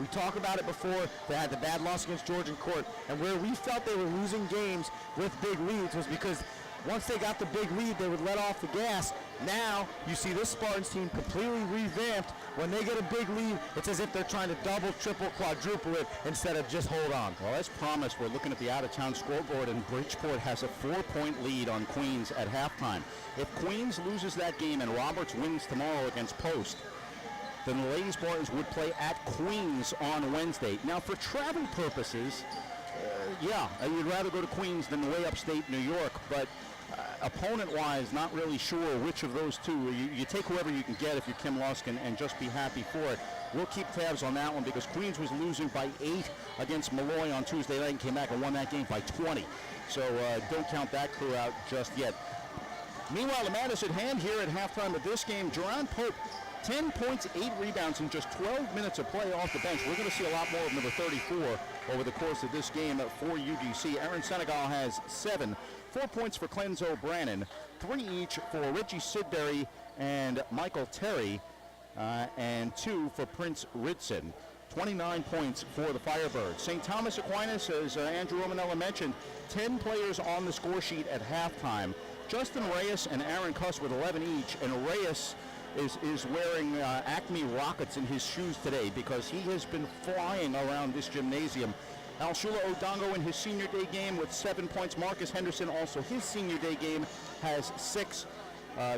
We talked about it before. They had the bad loss against Georgian Court, and where we felt they were losing games with big leads was because once they got the big lead, they would let off the gas. Now, you see this Spartans team completely revamped. When they get a big lead, it's as if they're trying to double, triple, quadruple it instead of just hold on. Well, as promised, we're looking at the out-of-town scoreboard, and Bridgeport has a 4-point lead on Queens at halftime. If Queens loses that game and Roberts wins tomorrow against Post, then the Lady Spartans would play at Queens on Wednesday. Now, for travel purposes, you'd rather go to Queens than way upstate New York, but opponent-wise, not really sure which of those two. You take whoever you can get if you're Kim Luskin and just be happy for it. We'll keep tabs on that one because Queens was losing by 8 against Malloy on Tuesday night and came back and won that game by 20. So don't count that crew out just yet. Meanwhile, the madness at hand here at halftime of this game. Jerron Pope, 10 points, 8 rebounds in just 12 minutes of play off the bench. We're going to see a lot more of number 34 over the course of this game for UDC. Aaron Senegal has 7. 4 points for Clenzo Brannon, 3 each for Richie Sidbury and Michael Terry, and 2 for Prince Ritson. 29 points for the Firebirds. St. Thomas Aquinas, as Andrew Romanella mentioned, 10 players on the score sheet at halftime. Justin Reyes and Aaron Cuss with 11 each, and Reyes is wearing Acme Rockets in his shoes today because he has been flying around this gymnasium. Alshula Odongo in his senior day game with 7 points. Marcus Henderson, also his senior day game, has 6.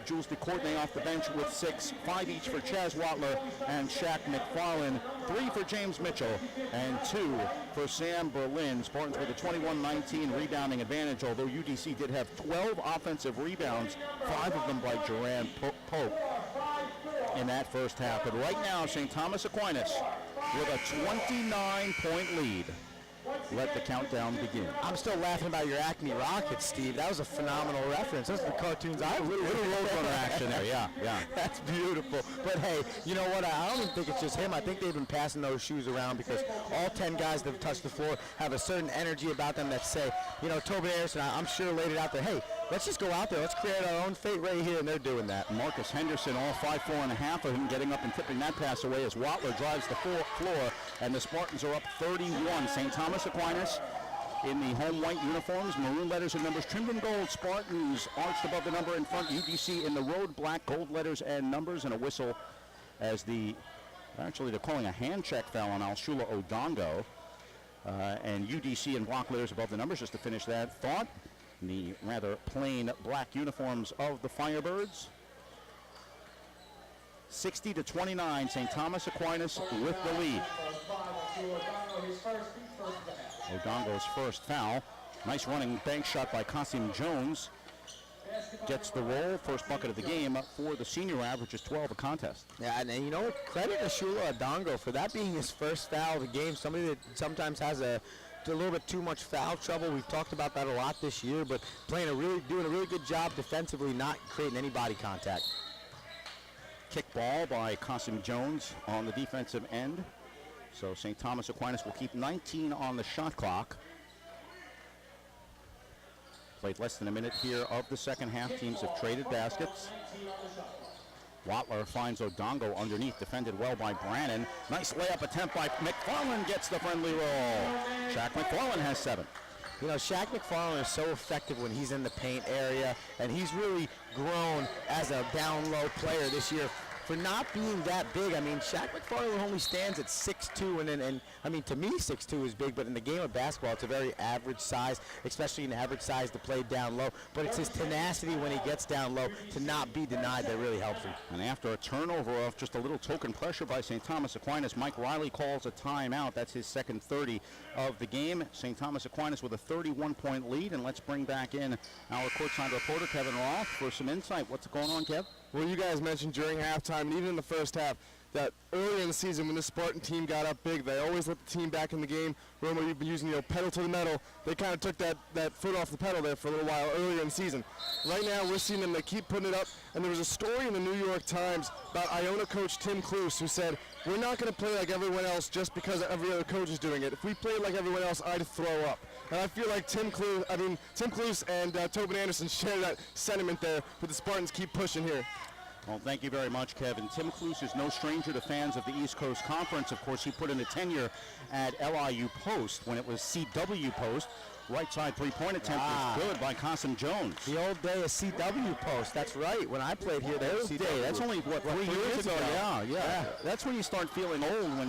Jules DeCourtney off the bench with 6. 5 each for Chaz Watler and Shaq McFarland. 3 for James Mitchell and 2 for Sam Berlin. Spartans with a 21-19 rebounding advantage, although UDC did have 12 offensive rebounds, 5 of them by Jerron Pope in that first half. But right now, St. Thomas Aquinas with a 29-point lead. Let the countdown begin. I'm still laughing about your Acme Rockets, Steve. That was a phenomenal reference. Those are the cartoons I have. Little roadrunner action there, yeah. That's beautiful. But hey, you know what? I don't even think it's just him. I think they've been passing those shoes around because all 10 guys that have touched the floor have a certain energy about them that say, you know, Tobin Anderson, I'm sure laid it out there, hey, let's just go out there. Let's create our own fate right here, and they're doing that. Marcus Henderson, all 5'4.5" of him getting up and tipping that pass away as Watler drives the floor, and the Spartans are up 31. St. Thomas Aquinas in the home white uniforms, maroon letters and numbers trimmed in gold. Spartans arched above the number in front. UDC in the road black, gold letters and numbers, and a whistle as actually they're calling a hand check foul on Alshula Odongo. And UDC in block letters above the numbers just to finish that thought. The rather plain black uniforms of the Firebirds. 60-29, St. Thomas Aquinas with the lead. Odongo's first foul. Nice running bank shot by Kasim Jones. Gets the roll, first bucket of the game for the senior average is 12 a contest. Yeah, and you know what? Credit to Shula Odongo for that being his first foul of the game. Somebody that sometimes has a little bit too much foul trouble. We've talked about that a lot this year, but doing a really good job defensively, not creating any body contact. Kick ball by Kasim Jones on the defensive end. So St. Thomas Aquinas will keep 19 on the shot clock. Played less than a minute here of the second half. Teams have traded baskets. Watler finds Odongo underneath, defended well by Brannon. Nice layup attempt by McFarland, gets the friendly roll. Shaq McFarland has 7. You know, Shaq McFarland is so effective when he's in the paint area, and he's really grown as a down-low player this year. For not being that big, I mean, Shaq McFarland only stands at 6'2", and I mean, to me, 6'2" is big, but in the game of basketball, it's a very average size, especially an average size to play down low. But it's his tenacity when he gets down low to not be denied that really helps him. And after a turnover of just a little token pressure by St. Thomas Aquinas, Mike Riley calls a timeout. That's his second 30 of the game. St. Thomas Aquinas with a 31-point lead, and let's bring back in our courtside reporter, Kevin Roth, for some insight. What's going on, Kev? Well, you guys mentioned during halftime and even in the first half that earlier in the season when the Spartan team got up big, they always let the team back in the game. Remember, you've been using, pedal to the metal. They kind of took that foot off the pedal there for a little while earlier in the season. Right now, we're seeing them, they keep putting it up. And there was a story in the New York Times about Iona coach Tim Kloos, who said, we're not going to play like everyone else just because every other coach is doing it. If we played like everyone else, I'd throw up. And I feel like Tim Kloos and Tobin Anderson share that sentiment there, but the Spartans keep pushing here. Well, thank you very much, Kevin. Tim Cluse is no stranger to fans of the East Coast Conference. Of course, he put in a tenure at LIU Post when it was CW Post. Right side three-point attempt is good by Qasim Jones. The old day of CW Post. That's right. When I played here, there was CW. That's only, what, 3 years ago? Yeah. That's when you start feeling old, when,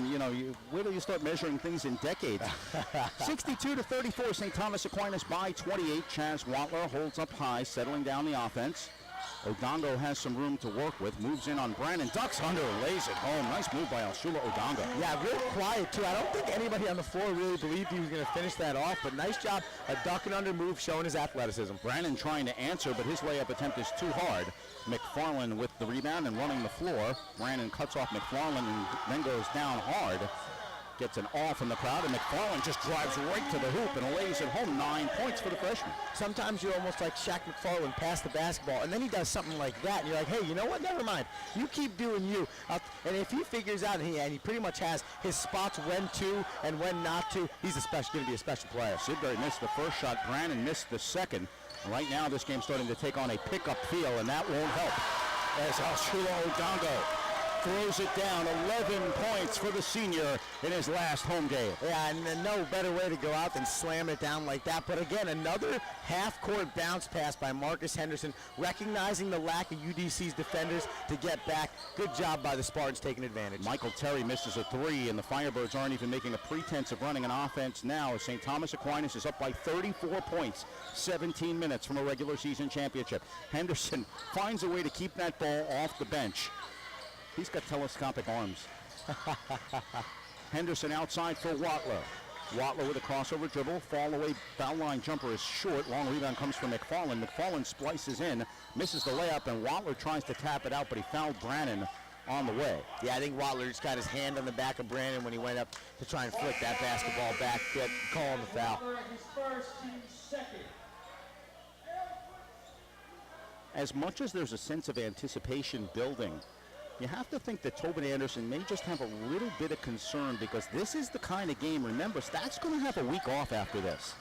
where do you start measuring things in decades? 62-34, St. Thomas Aquinas by 28. Chaz Watler holds up high, settling down the offense. Odongo has some room to work with, moves in on Brandon, ducks under, lays it home. Nice move by Alshula Odongo. Yeah, real quiet, too. I don't think anybody on the floor really believed he was going to finish that off, but nice job, a duck and under move showing his athleticism. Brandon trying to answer, but his layup attempt is too hard. McFarland with the rebound and running the floor. Brandon cuts off McFarland and then goes down hard. Gets an all from the crowd, and McFarland just drives right to the hoop and lays it home. 9 points for the freshman. Sometimes you're almost like Shaq McFarland pass the basketball, and then he does something like that, and you're like, hey, you know what? Never mind. You keep doing you. And if he figures out, and he pretty much has his spots when to and when not to, he's going to be a special player. Sidbury missed the first shot. Brandon missed the second. Right now, this game's starting to take on a pickup feel, and that won't help. As Alshula Odongo throws it down. 11 points for the senior in his last home game. Yeah, and no better way to go out than slam it down like that. But again, another half-court bounce pass by Marcus Henderson, recognizing the lack of UDC's defenders to get back. Good job by the Spartans taking advantage. Michael Terry misses a three, and the Firebirds aren't even making a pretense of running an offense now, as St. Thomas Aquinas is up by 34 points, 17 minutes from a regular season championship. Henderson finds a way to keep that ball off the bench. He's got telescopic arms. Henderson outside for Watler. Watler with a crossover dribble. Fall away foul line jumper is short. Long rebound comes from McFarland. McFarland splices in, misses the layup, and Watler tries to tap it out, but he fouled Brannon on the way. Yeah, I think Watler just got his hand on the back of Brandon when he went up to try and flick that basketball back, calling the foul. As much as there's a sense of anticipation building, you have to think that Tobin Anderson may just have a little bit of concern, because this is the kind of game, remember, STAC's going to have a week off after this.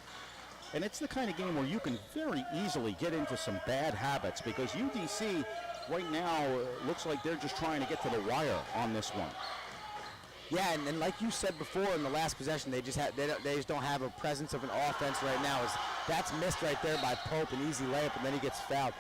And it's the kind of game where you can very easily get into some bad habits, because UDC right now looks like they're just trying to get to the wire on this one. Yeah, and like you said before in the last possession, they just don't have a presence of an offense right now. That's missed right there by Pope, an easy layup, and then he gets fouled.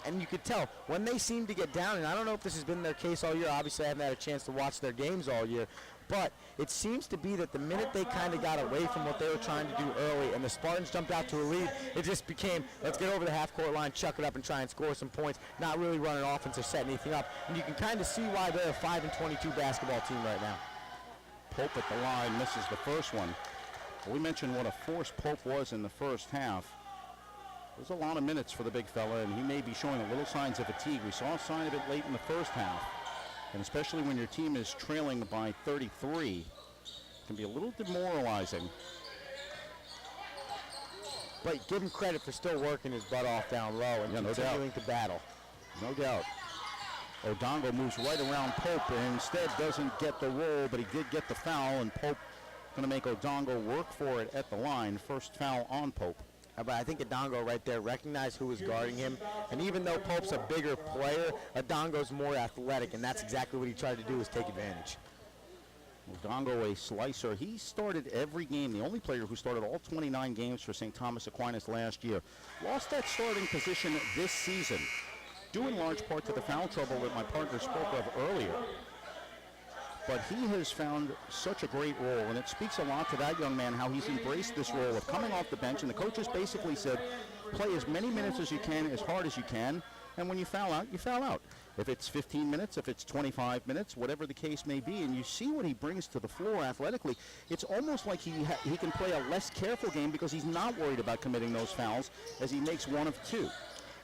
And you could tell when they seem to get down, and I don't know if this has been their case all year. Obviously, I haven't had a chance to watch their games all year, but it seems to be that the minute they kind of got away from what they were trying to do early and the Spartans jumped out to a lead, it just became, let's get over the half-court line, chuck it up, and try and score some points, not really run an offense or set anything up. And you can kind of see why they're a 5-22 basketball team right now. Pope at the line misses the first one. We mentioned what a force Pope was in the first half. There's a lot of minutes for the big fella, and he may be showing a little signs of fatigue. We saw a sign of it late in the first half, and especially when your team is trailing by 33, it can be a little demoralizing. But give him credit for still working his butt off down low and continuing to battle. No doubt. Odongo moves right around Pope and instead doesn't get the roll, but he did get the foul, and Pope going to make Odongo work for it at the line. First foul on Pope. But I think Odongo right there recognized who was guarding him. And even though Pope's a bigger player, Odongo's more athletic, and that's exactly what he tried to do, is take advantage. Odongo, a slicer. He started every game, the only player who started all 29 games for St. Thomas Aquinas last year. Lost that starting position this season, due in large part to the foul trouble that my partner spoke of earlier. But he has found such a great role, and it speaks a lot to that young man, how he's embraced this role of coming off the bench. And the coaches basically said, play as many minutes as you can, as hard as you can, and when you foul out, you foul out. If it's 15 minutes, if it's 25 minutes, whatever the case may be, and you see what he brings to the floor athletically, it's almost like he can play a less careful game because he's not worried about committing those fouls as he makes one of two.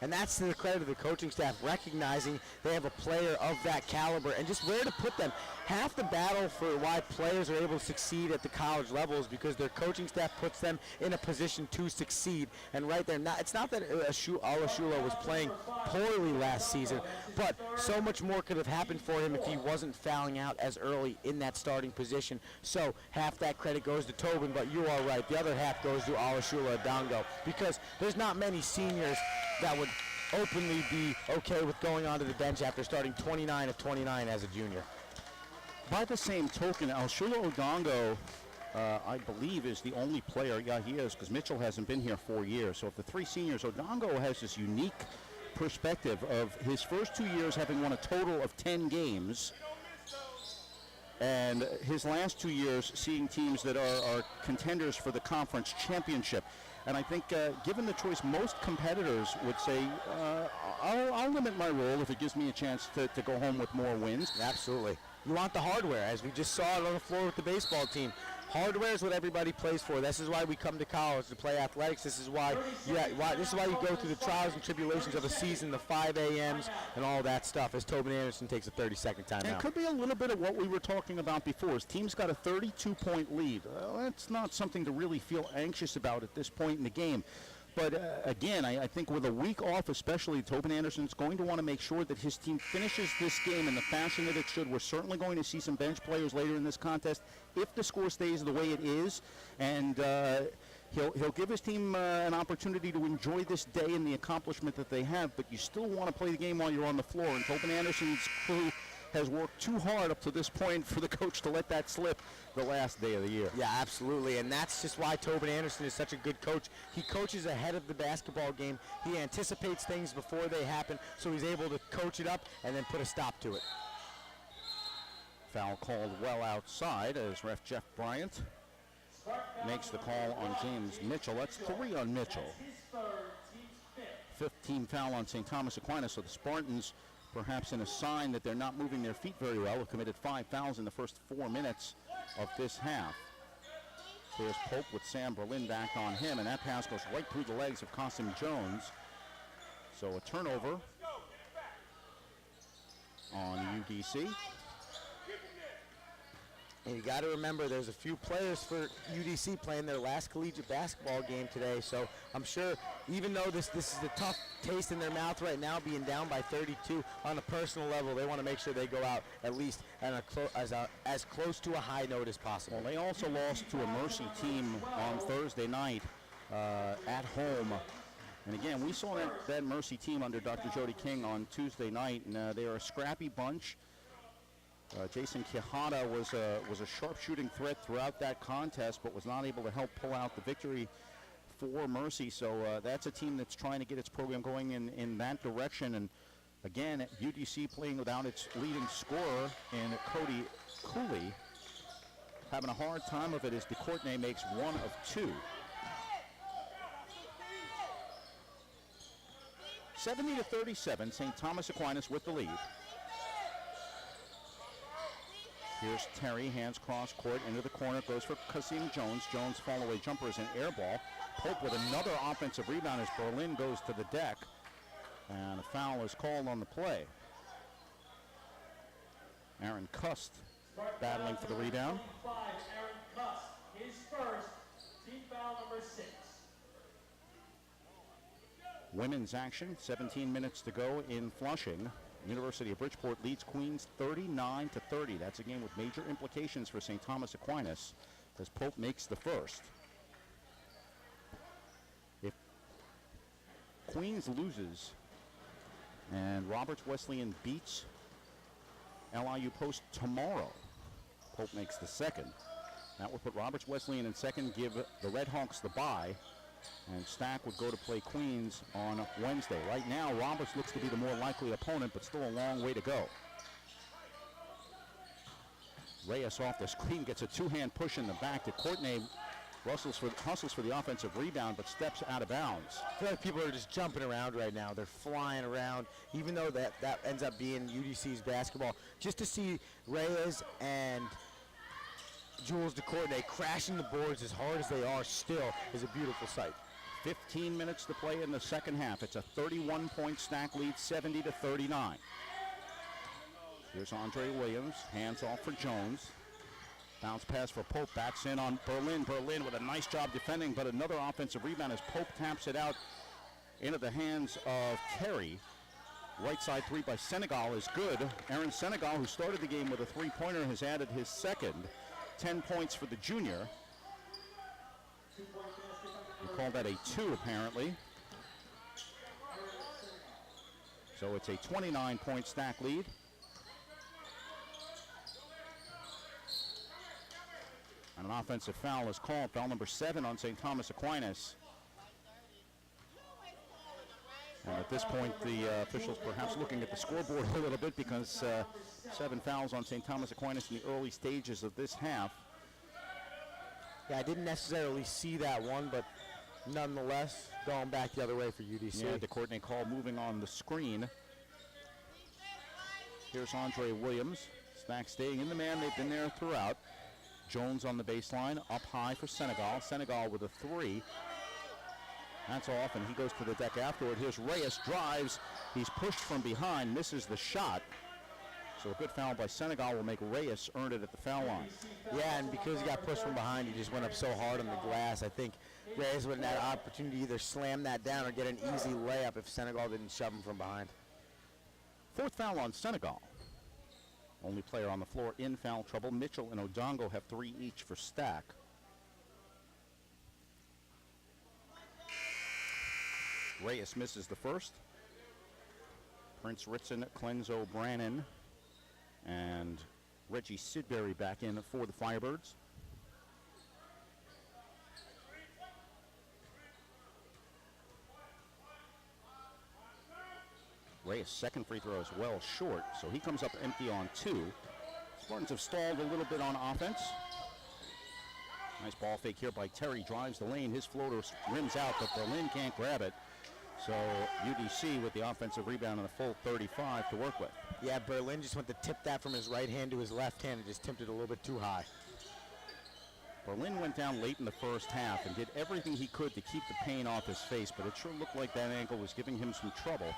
And that's to the credit of the coaching staff, recognizing they have a player of that caliber and just where to put them. Half the battle for why players are able to succeed at the college level is because their coaching staff puts them in a position to succeed. And right there, it's not that Alashula was playing poorly last season, but so much more could have happened for him if he wasn't fouling out as early in that starting position. So half that credit goes to Tobin, but you are right. The other half goes to Alashula Odongo, because there's not many seniors that would openly be okay with going onto the bench after starting 29 of 29 as a junior. By the same token, Alshula Odongo, I believe, is the only player, yeah, he is, because Mitchell hasn't been here 4 years. So of the 3 seniors, Odongo has this unique perspective of his first 2 years having won a total of 10 games, and his last 2 years seeing teams that are contenders for the conference championship. And I think given the choice, most competitors would say, I'll limit my role if it gives me a chance to go home with more wins. Absolutely. You want the hardware, as we just saw it on the floor with the baseball team. Hardware is what everybody plays for. This is why we come to college to play athletics. This is why you go through the trials and tribulations of a season, the 5 a.m.s and all that stuff, as Tobin Anderson takes a 30-second timeout. It could be a little bit of what we were talking about before. His team's got a 32-point lead. That's not something to really feel anxious about at this point in the game. But again, I think with a week off especially, Tobin Anderson's going to want to make sure that his team finishes this game in the fashion that it should. We're certainly going to see some bench players later in this contest if the score stays the way it is. And he'll give his team an opportunity to enjoy this day and the accomplishment that they have. But you still want to play the game while you're on the floor. And Tobin Anderson's crew has worked too hard up to this point for the coach to let that slip the last day of the year. Yeah, absolutely, and that's just why Tobin Anderson is such a good coach. He coaches ahead of the basketball game. He anticipates things before they happen, so he's able to coach it up and then put a stop to it. Foul called well outside as ref Jeff Bryant makes the call on James Mitchell. That's 3 on Mitchell. 15 foul on St. Thomas Aquinas, so the Spartans, perhaps in a sign that they're not moving their feet very well, have committed 5 fouls in the first 4 minutes of this half. There's Pope with Sam Berlin back on him, and that pass goes right through the legs of Qasim Jones. So a turnover on UDC. And you got to remember, there's a few players for UDC playing their last collegiate basketball game today. So I'm sure, even though this is a tough taste in their mouth right now, being down by 32 on a personal level, they want to make sure they go out at least as close to a high note as possible. Well, they also lost to a Mercy team on Thursday night at home. And again, we saw that Mercy team under Dr. Jody King on Tuesday night, and they are a scrappy bunch. Jason Quijada was a sharpshooting threat throughout that contest, but was not able to help pull out the victory for Mercy. So that's a team that's trying to get its program going in that direction. And again, UDC playing without its leading scorer in Cody Cooley, having a hard time of it as DeCourtney makes 1 of 2. 70-37, St. Thomas Aquinas with the lead. Here's Terry, hands cross court into the corner, goes for Qasim Jones. Jones fall away jumper is an air ball. Pope with another offensive rebound as Berlin goes to the deck. And a foul is called on the play. Aaron Cust battling for the rebound. Aaron Cust, his first, team foul number 6. Women's action, 17 minutes to go in Flushing. University of Bridgeport leads Queens 39-30. That's a game with major implications for St. Thomas Aquinas as Pope makes the first. If Queens loses and Roberts Wesleyan beats LIU Post tomorrow, Pope makes the second. That would put Roberts Wesleyan in second, give the Red Hawks the bye, and STAC would go to play Queens on Wednesday. Right now, Roberts looks to be the more likely opponent, but still a long way to go. Reyes off the screen, gets a two-hand push in the back to Courtney. Hustles for the offensive rebound, but steps out of bounds. I feel like people are just jumping around right now. They're flying around, even though that ends up being UDC's basketball. Just to see Reyes and Jules DeCourtney crashing the boards as hard as they are still is a beautiful sight. 15 minutes to play in the second half. It's a 31-point STAC lead, 70-39. Here's Andre Williams, hands off for Jones. Bounce pass for Pope, backs in on Berlin. Berlin with a nice job defending, but another offensive rebound as Pope taps it out into the hands of Terry. Right side three by Senegal is good. Aaron Senegal, who started the game with a three-pointer, has added his second. 10 points for the junior. We call that a 2, apparently. So it's a 29-point STAC lead. And an offensive foul is called, foul number 7 on St. Thomas Aquinas. And at this point, the officials perhaps looking at the scoreboard a little bit because 7 fouls on St. Thomas Aquinas in the early stages of this half. Yeah, I didn't necessarily see that one, but nonetheless, going back the other way for UDC. Yeah, DeCourtney call moving on the screen. Here's Andre Williams. STAC staying in the man. They've been there throughout. Jones on the baseline, up high for Senegal. Senegal with a 3. That's off, and he goes to the deck afterward. Here's Reyes, drives. He's pushed from behind, misses the shot. So a good foul by Senegal will make Reyes earn it at the foul line. Yeah, and because he got pushed from behind, he just went up so hard on the glass. I think Reyes would have had an opportunity to either slam that down or get an easy layup if Senegal didn't shove him from behind. 4th foul on Senegal. Only player on the floor in foul trouble. Mitchell and Odongo have 3 each for STAC. Reyes misses the first. Prince Ritson, Clenzo Brannon, and Reggie Sidbury back in for the Firebirds. Reyes' second free throw is well short, so he comes up empty on 2. Spartans have stalled a little bit on offense. Nice ball fake here by Terry, drives the lane. His floater rims out, but Berlin can't grab it. So UDC with the offensive rebound and a full 35 to work with. Yeah, Berlin just went to tip that from his right hand to his left hand and just tipped it a little bit too high. Berlin went down late in the first half and did everything he could to keep the pain off his face, but it sure looked like that ankle was giving him some trouble.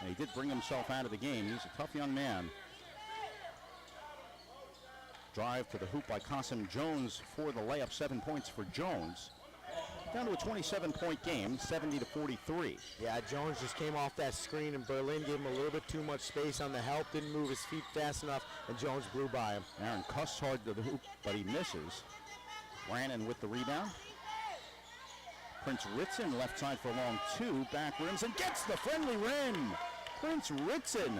And he did bring himself out of the game. He's a tough young man. Drive to the hoop by Qasim Jones for the layup. 7 points for Jones. Down to a 27-point game, 70-43. Yeah, Jones just came off that screen, and Berlin gave him a little bit too much space on the help, didn't move his feet fast enough, and Jones blew by him. Aaron cuts hard to the hoop, but he misses. Brannon with the rebound. Prince Ritson, left side for a long 2, back rims, and gets the friendly rim. Prince Ritson.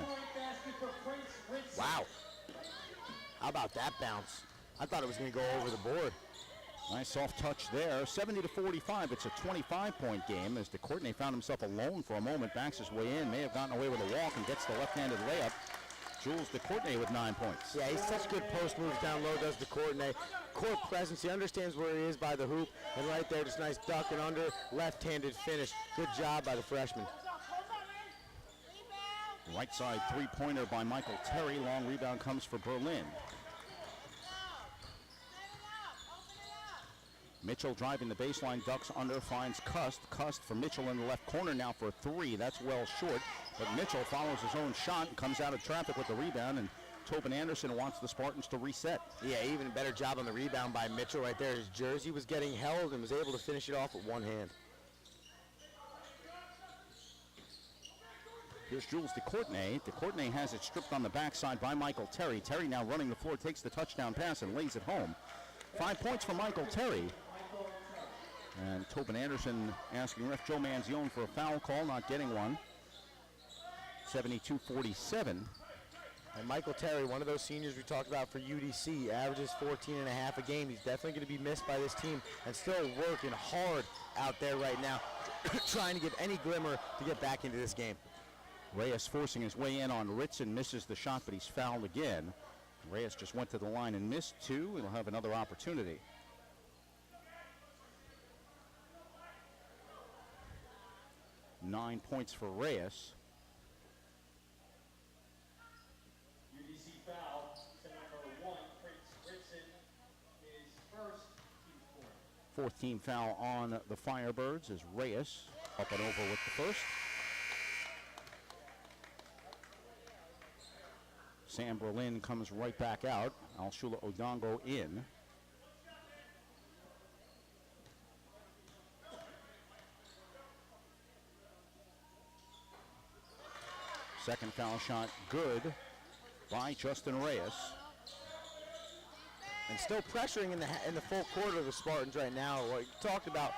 Wow. How about that bounce? I thought it was going to go over the board. Nice soft touch there. 70-45. It's a 25-point game as DeCourtney found himself alone for a moment. Backs his way in. May have gotten away with a walk and gets the left-handed layup. Jules DeCourtney with 9 points. Yeah, he's such good post moves down low, does DeCourtney. Court presence. He understands where he is by the hoop. And right there, just nice duck and under, left-handed finish. Good job by the freshman. Right side three-pointer by Michael Terry. Long rebound comes for Berlin. Mitchell driving the baseline, ducks under, finds Cust. Cust for Mitchell in the left corner now for a 3. That's well short, but Mitchell follows his own shot and comes out of traffic with the rebound, and Tobin Anderson wants the Spartans to reset. Yeah, even a better job on the rebound by Mitchell right there. His jersey was getting held and was able to finish it off with one hand. Here's Jules DeCourtney. DeCourtney has it stripped on the backside by Michael Terry. Terry now running the floor, takes the touchdown pass and lays it home. 5 points for Michael Terry. And Tobin Anderson asking ref Joe Manzione for a foul call, not getting one. 72-47. And Michael Terry, one of those seniors we talked about for UDC, averages 14.5 a game. He's definitely going to be missed by this team and still working hard out there right now, trying to get any glimmer to get back into this game. Reyes forcing his way in on Ritson, misses the shot, but he's fouled again. Reyes just went to the line and missed 2. He'll have another opportunity. Nine points for Reyes. UDC foul to number 1, Prince Ritson, his first team score. 4th team foul on the Firebirds as Reyes up and over with the first. Sam Berlin comes right back out. Alshula Odongo in. Second foul shot good by Justin Reyes. And still pressuring in the full court of the Spartans right now. What you talked about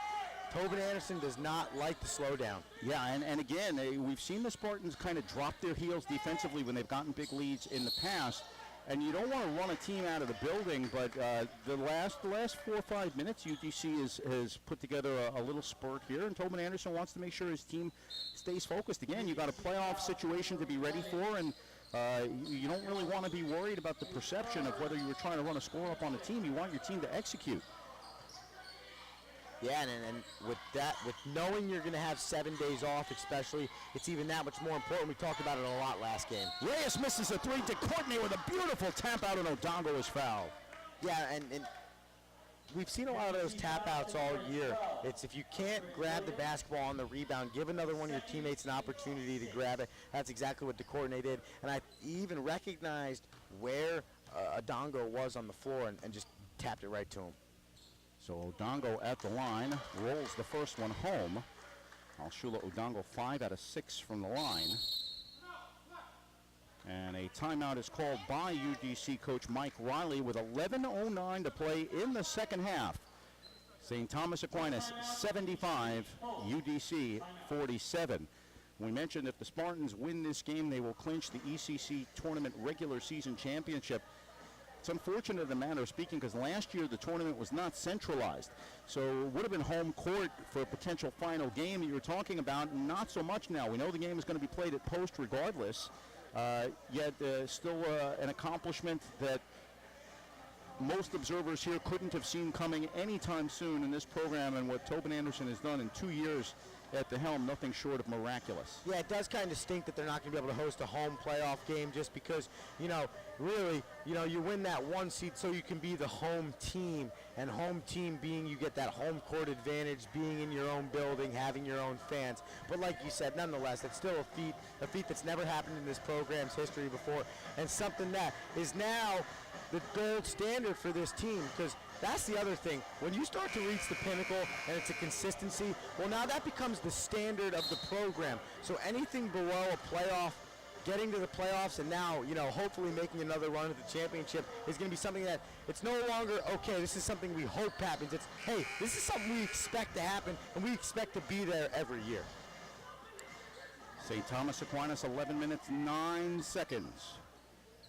Tobin Anderson does not like the slowdown. Yeah, and again, we've seen the Spartans kind of drop their heels defensively when they've gotten big leads in the past. And you don't want to run a team out of the building, but the last 4 or 5 minutes, UDC has put together a little spurt here, and Tobin Anderson wants to make sure his team stays focused. Again, you've got a playoff situation to be ready for, and you don't really want to be worried about the perception of whether you were trying to run a score up on the team. You want your team to execute. Yeah, and with that, with knowing you're going to have 7 days off especially, it's even that much more important. We talked about it a lot last game. Reyes misses a three to Courtney with a beautiful tap out, and Odongo is fouled. Yeah, and we've seen a lot of those tap outs all year. It's if you can't grab the basketball on the rebound, give another one of your teammates an opportunity to grab it. That's exactly what DeCourtney did. And I even recognized where Odongo was on the floor and just tapped it right to him. So Odongo at the line, rolls the first one home. Alshula Odongo 5 out of 6 from the line. And a timeout is called by UDC coach Mike Riley with 11:09 to play in the second half. St. Thomas Aquinas 75, UDC 47. We mentioned if the Spartans win this game, they will clinch the ECC tournament regular season championship. It's unfortunate in the manner of speaking because last year the tournament was not centralized. So it would have been home court for a potential final game that you were talking about. Not so much now. We know the game is going to be played at Post regardless. Yet still an accomplishment that most observers here couldn't have seen coming anytime soon in this program, and what Tobin Anderson has done in 2 years at the helm, nothing short of miraculous. Yeah, it does kind of stink that they're not going to be able to host a home playoff game just because, really, you win that 1 seed so you can be the home team, and home team being you get that home court advantage, being in your own building, having your own fans. But like you said, nonetheless, it's still a feat that's never happened in this program's history before, and something that is now the gold standard for this team, because that's the other thing. When you start to reach the pinnacle and it's a consistency, well, now that becomes the standard of the program. So anything below a playoff, getting to the playoffs, and now, hopefully making another run at the championship is going to be something that it's no longer, okay, this is something we hope happens. It's, hey, this is something we expect to happen, and we expect to be there every year. St. Thomas Aquinas, 11 minutes, 9 seconds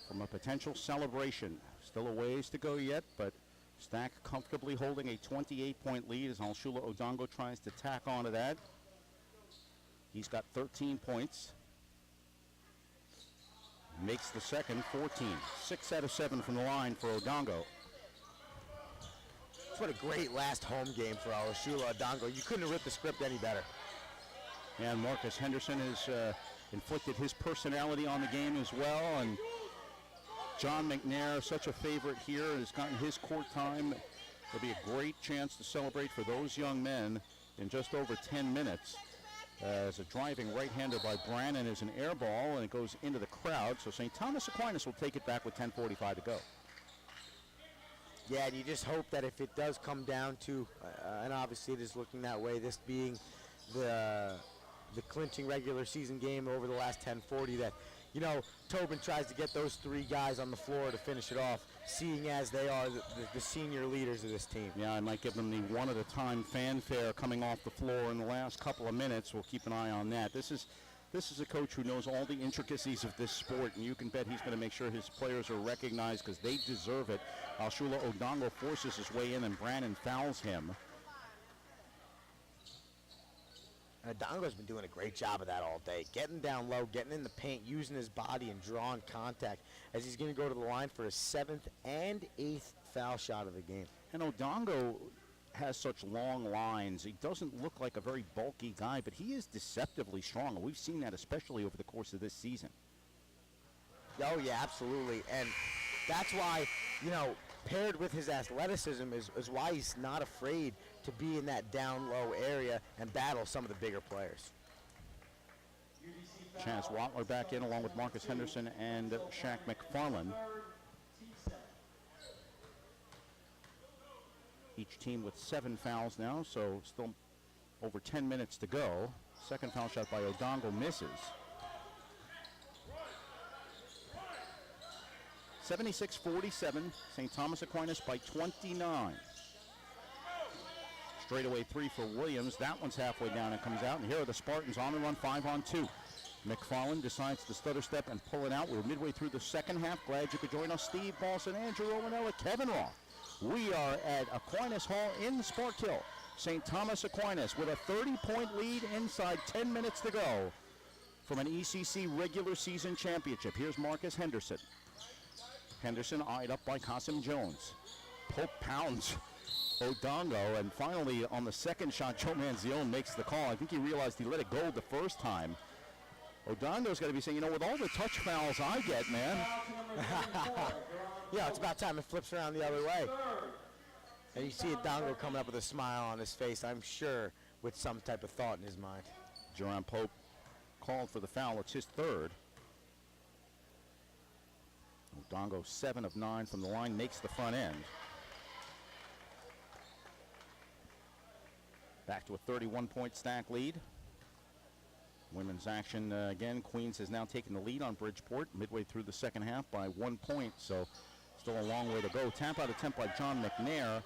from a potential celebration. Still a ways to go yet, but STAC comfortably holding a 28-point lead as Alshula Odongo tries to tack onto that. He's got 13 points. Makes the second 14. 6 out of 7 from the line for Odongo. What a great last home game for Alshula Odongo. You couldn't have ripped the script any better. And Marcus Henderson has inflicted his personality on the game as well. And John McNair, such a favorite here, has gotten his court time. It'll be a great chance to celebrate for those young men in just over 10 minutes. As a driving right-hander by Brannon is an air ball, and it goes into the crowd. So St. Thomas Aquinas will take it back with 10:45 to go. Yeah, and you just hope that if it does come down to, and obviously it is looking that way, this being the clinching regular season game over the last 10:40, that Tobin tries to get those 3 guys on the floor to finish it off, seeing as they are the senior leaders of this team. Yeah, I might give them the one-at-a-time fanfare coming off the floor in the last couple of minutes. We'll keep an eye on that. This is a coach who knows all the intricacies of this sport, and you can bet he's going to make sure his players are recognized because they deserve it. Alshula Odongo forces his way in, and Brannon fouls him. Odongo's been doing a great job of that all day, getting down low, getting in the paint, using his body and drawing contact, as he's going to go to the line for his 7th and 8th foul shot of the game. And Odongo has such long lines. He doesn't look like a very bulky guy, but he is deceptively strong. We've seen that especially over the course of this season. Oh, yeah, absolutely. And that's why, paired with his athleticism is why he's not afraid to be in that down low area and battle some of the bigger players. Chance Watler back in along with Marcus Henderson and Shaq McFarland. Each team with 7 fouls now, so still over 10 minutes to go. Second foul shot by Odongo misses. 76-47, St. Thomas Aquinas by 29. Straightaway three for Williams. That one's halfway down and comes out. And here are the Spartans on the run, 5-on-2. McFarland decides to stutter step and pull it out. We're midway through the second half. Glad you could join us. Steve Paulson, Andrew Romanella, Kevin Roth. We are at Aquinas Hall in Sparkill. St. Thomas Aquinas with a 30-point lead inside 10 minutes to go from an ECC regular season championship. Here's Marcus Henderson. Henderson eyed up by Kasim Jones. Pope pounds Odongo, and finally on the second shot, Joe Manzione makes the call. I think he realized he let it go the first time. Odongo's got to be saying, you know, with all the touch fouls I get, man. Yeah, it's about time it flips around the other way. And you see Odongo coming up with a smile on his face, I'm sure, with some type of thought in his mind. Jerome Pope called for the foul. It's his third. Odongo 7 of 9 from the line, makes the front end. Back to a 31-point STAC lead. Women's action again. Queens has now taken the lead on Bridgeport midway through the second half by 1 point, so still a long way to go. Tap out attempt by John McNair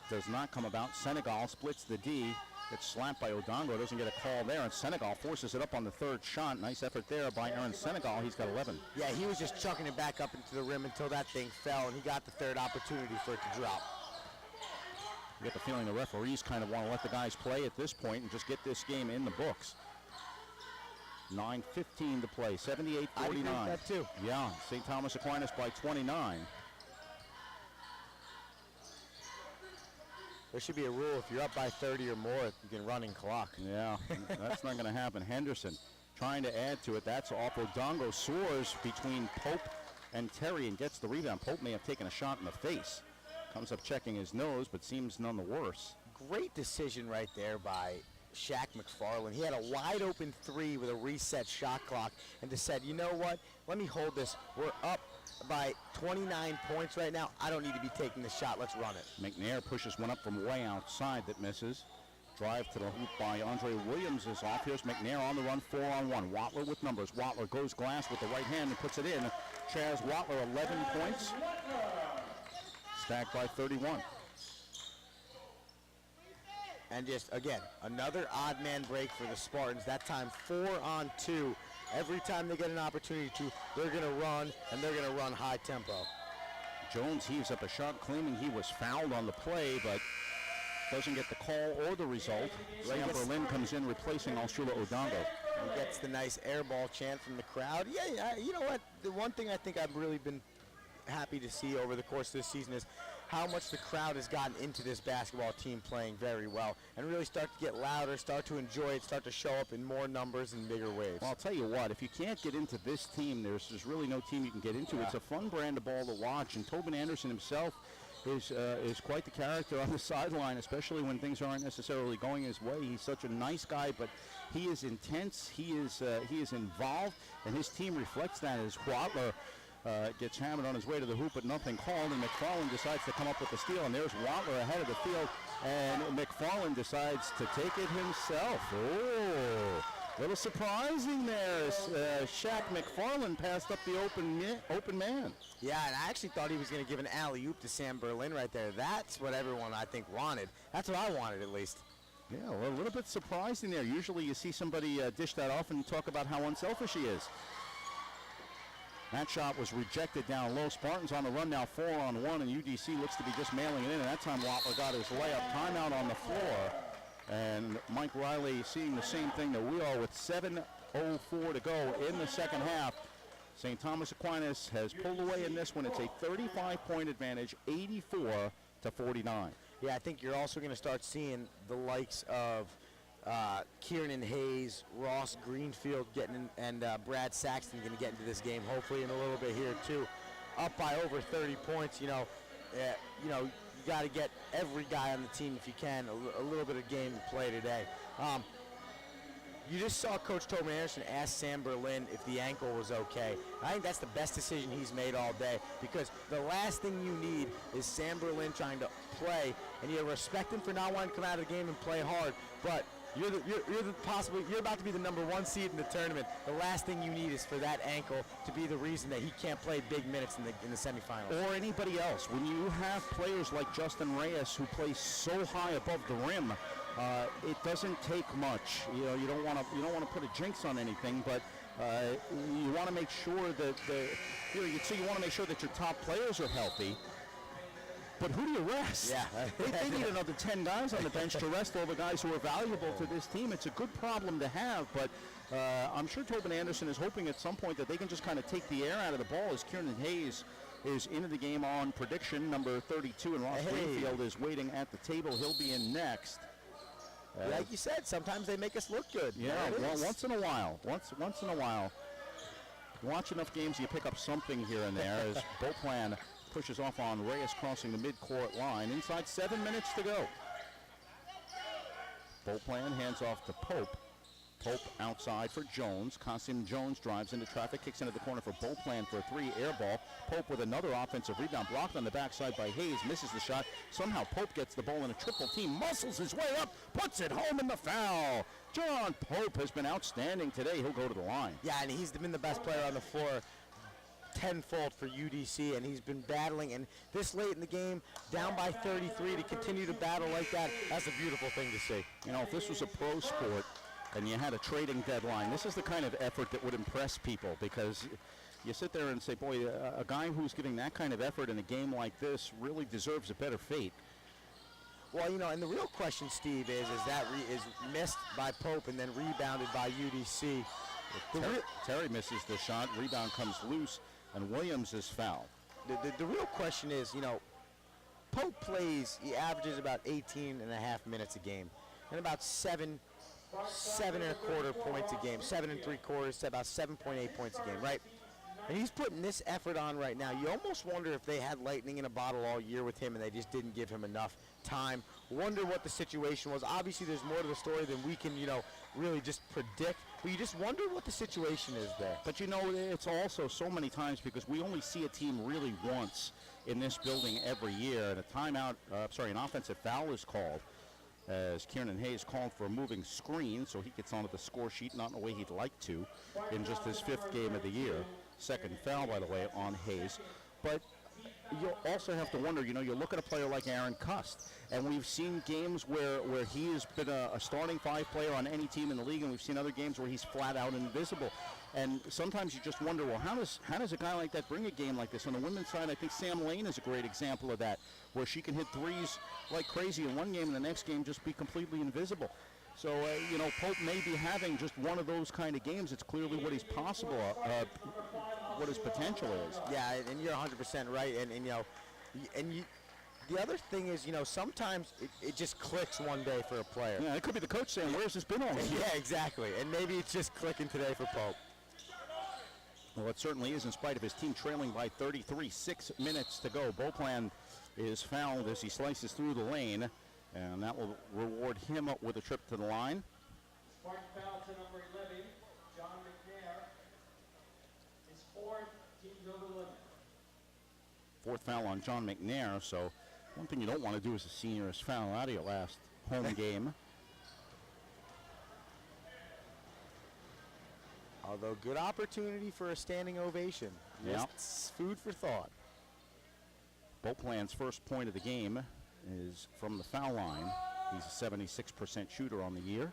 does not come about. Senegal splits the D. It's slapped by Odongo. Doesn't get a call there, and Senegal forces it up on the third shot. Nice effort there by Aaron Senegal. He's got 11. Yeah, he was just chucking it back up into the rim until that thing fell, and he got the third opportunity for it to drop. You get the feeling the referees kind of want to let the guys play at this point and just get this game in the books. 9:15 to play, 78-49. I agree with that too. Yeah, St. Thomas Aquinas by 29. There should be a rule, if you're up by 30 or more, you can run in clock. Yeah, that's not going to happen. Henderson trying to add to it. That's off. Odongo soars between Pope and Terry and gets the rebound. Pope may have taken a shot in the face. Comes up checking his nose, but seems none the worse. Great decision right there by Shaq McFarland. He had a wide open three with a reset shot clock and just said, you know what, let me hold this. We're up by 29 points right now. I don't need to be taking the shot. Let's run it. McNair pushes one up from way outside that misses. Drive to the hoop by Andre Williams is off. Here's McNair on the run, 4-on-1. Watler with numbers. Watler goes glass with the right hand and puts it in. Chaz Watler, 11 points. STAC by 31. And just, again, another odd man break for the Spartans. That time 4-on-2. Every time they get an opportunity to, they're going to run, and they're going to run high tempo. Jones heaves up a shot, claiming he was fouled on the play, but doesn't get the call or the result. Sam Berlin comes in, replacing Alshula Odongo. He gets the nice air ball chant from the crowd. Yeah, you know what? The one thing I think I've really been happy to see over the course of this season is how much the crowd has gotten into this basketball team playing very well and really start to get louder, start to enjoy it, start to show up in more numbers and bigger waves. Well, I'll tell you what, if you can't get into this team, there's really no team you can get into. Yeah. It's a fun brand of ball to watch, and Tobin Anderson himself is quite the character on the sideline, especially when things aren't necessarily going his way. He's such a nice guy, but he is intense, he is involved, and his team reflects that as Watler gets hammered on his way to the hoop, but nothing called, and McFarland decides to come up with the steal, and there's Watler ahead of the field, and McFarland decides to take it himself. Oh, a little surprising there. Shaq McFarland passed up the open man. Yeah, and I actually thought he was going to give an alley-oop to Sam Berlin right there. That's what everyone, I think, wanted. That's what I wanted, at least. Yeah, well, a little bit surprising there. Usually you see somebody dish that off and talk about how unselfish he is. That shot was rejected down low. Spartans on the run now, 4-on-1, and UDC looks to be just mailing it in. And that time Watler got his layup. Timeout on the floor. And Mike Riley seeing the same thing that we are with 7:04 to go in the second half. St. Thomas Aquinas has pulled away in this one. It's a 35-point advantage, 84-49. Yeah, I think you're also going to start seeing the likes of Kieran Hayes, Ross Greenfield getting and Brad Saxton going to get into this game, hopefully in a little bit here too. Up by over 30 points, you got to get every guy on the team if you can a little bit of game play today. You just saw Coach Tobin Anderson ask Sam Berlin if the ankle was okay. I think that's the best decision he's made all day, because the last thing you need is Sam Berlin trying to play, and you respect him for not wanting to come out of the game and play hard, but you're about to be the number 1 seed in the tournament. The last thing you need is for that ankle to be the reason that he can't play big minutes in the semifinals. Or anybody else. When you have players like Justin Reyes who play so high above the rim, it doesn't take much. You know, you don't want to put a jinx on anything, but you want to make sure that you want to make sure that your top players are healthy. But who do you rest? Yeah. they need another 10 guys on the bench to rest all the guys who are valuable to this team. It's a good problem to have, but I'm sure Tobin Anderson is hoping at some point that they can just kind of take the air out of the ball as Kieran Hayes is into the game on prediction, number 32, and Ross Greenfield is waiting at the table. He'll be in next. Like you said, sometimes they make us look good. Yeah, well, once in a while. Once in a while. You watch enough games, you pick up something here and there as Beauplan pushes off on Reyes crossing the midcourt line. Inside 7 minutes to go. Beauplan hands off to Pope. Pope outside for Jones. Kasim Jones drives into traffic, kicks into the corner for Beauplan for a 3 air ball. Pope with another offensive rebound, blocked on the backside by Hayes, misses the shot. Somehow Pope gets the ball in a triple team, muscles his way up, puts it home in the foul. John Pope has been outstanding today. He'll go to the line. Yeah, and he's been the best player on the floor tenfold for UDC, and he's been battling, and this late in the game, down by 33, to continue to battle like that, that's a beautiful thing to see. You know, if this was a pro sport and you had a trading deadline, this is the kind of effort that would impress people, because you sit there and say, boy, a guy who's giving that kind of effort in a game like this really deserves a better fate. Well, you know, and the real question, Steve, is that is missed by Pope and then rebounded by UDC. Terry misses the shot, rebound comes loose, and Williams is fouled. The real question is, you know, Pope plays, he averages about 18 and a half minutes a game, and about seven and a quarter points a game, 7 3/4, about 7.8 points a game, right? And he's putting this effort on right now. You almost wonder if they had lightning in a bottle all year with him and they just didn't give him enough time. Wonder what the situation was. Obviously, there's more to the story than we can, you know, really just predict. But you just wonder what the situation is there. But, you know, it's also so many times because we only see a team really once in this building every year. And a timeout, an offensive foul is called as Kieran Hayes called for a moving screen, so he gets onto the score sheet, not in a way he'd like to, in just his 5th game of the year. Second foul, by the way, on Hayes. But you'll also have to wonder, you know, you look at a player like Aaron Cust, and we've seen games where he has been a starting 5 player on any team in the league, and we've seen other games where he's flat out invisible. And sometimes you just wonder, well, how does a guy like that bring a game like this? On the women's side, I think Sam Lane is a great example of that, where she can hit threes like crazy in one game and the next game just be completely invisible. So, you know, Pope may be having just one of those kind of games. It's clearly what he's possible, what his potential is. Yeah, and you're 100% right. And you know, the other thing is, you know, sometimes it just clicks one day for a player. Yeah, it could be the coach saying, where's this been all year? Yeah, exactly. And maybe it's just clicking today for Pope. Well, it certainly is, in spite of his team trailing by 33. 6 minutes to go. Beauplan is fouled as he slices through the lane, and that will reward him with a trip to the line. Fourth foul to number 11, John McNair. His 4th, team's over the limit. 4th foul on John McNair, so one thing you don't want to do as a senior is foul out of your last home game. Although good opportunity for a standing ovation. Yeah. Just food for thought. Beauplan's first point of the game is from the foul line. He's a 76% shooter on the year.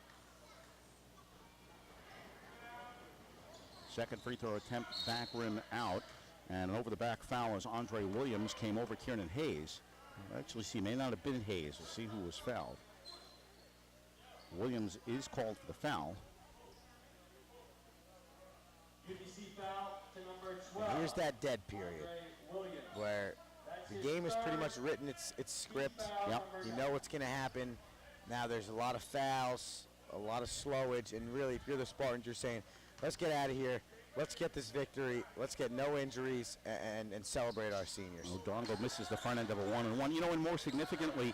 Second free throw attempt, back rim out. And an over-the-back foul as Andre Williams came over Kieran Hayes. Actually, see, may not have been Hayes. We'll see who was fouled. Williams is called for the foul. UDC foul to number 12. Here's that dead period where the game is pretty much written its script. Yep. You know what's going to happen. Now there's a lot of fouls, a lot of slowage, and really, if you're the Spartans, you're saying, let's get out of here. Let's get this victory. Let's get no injuries and celebrate our seniors. O'Donnell misses the front end of a 1-and-1. You know, and more significantly,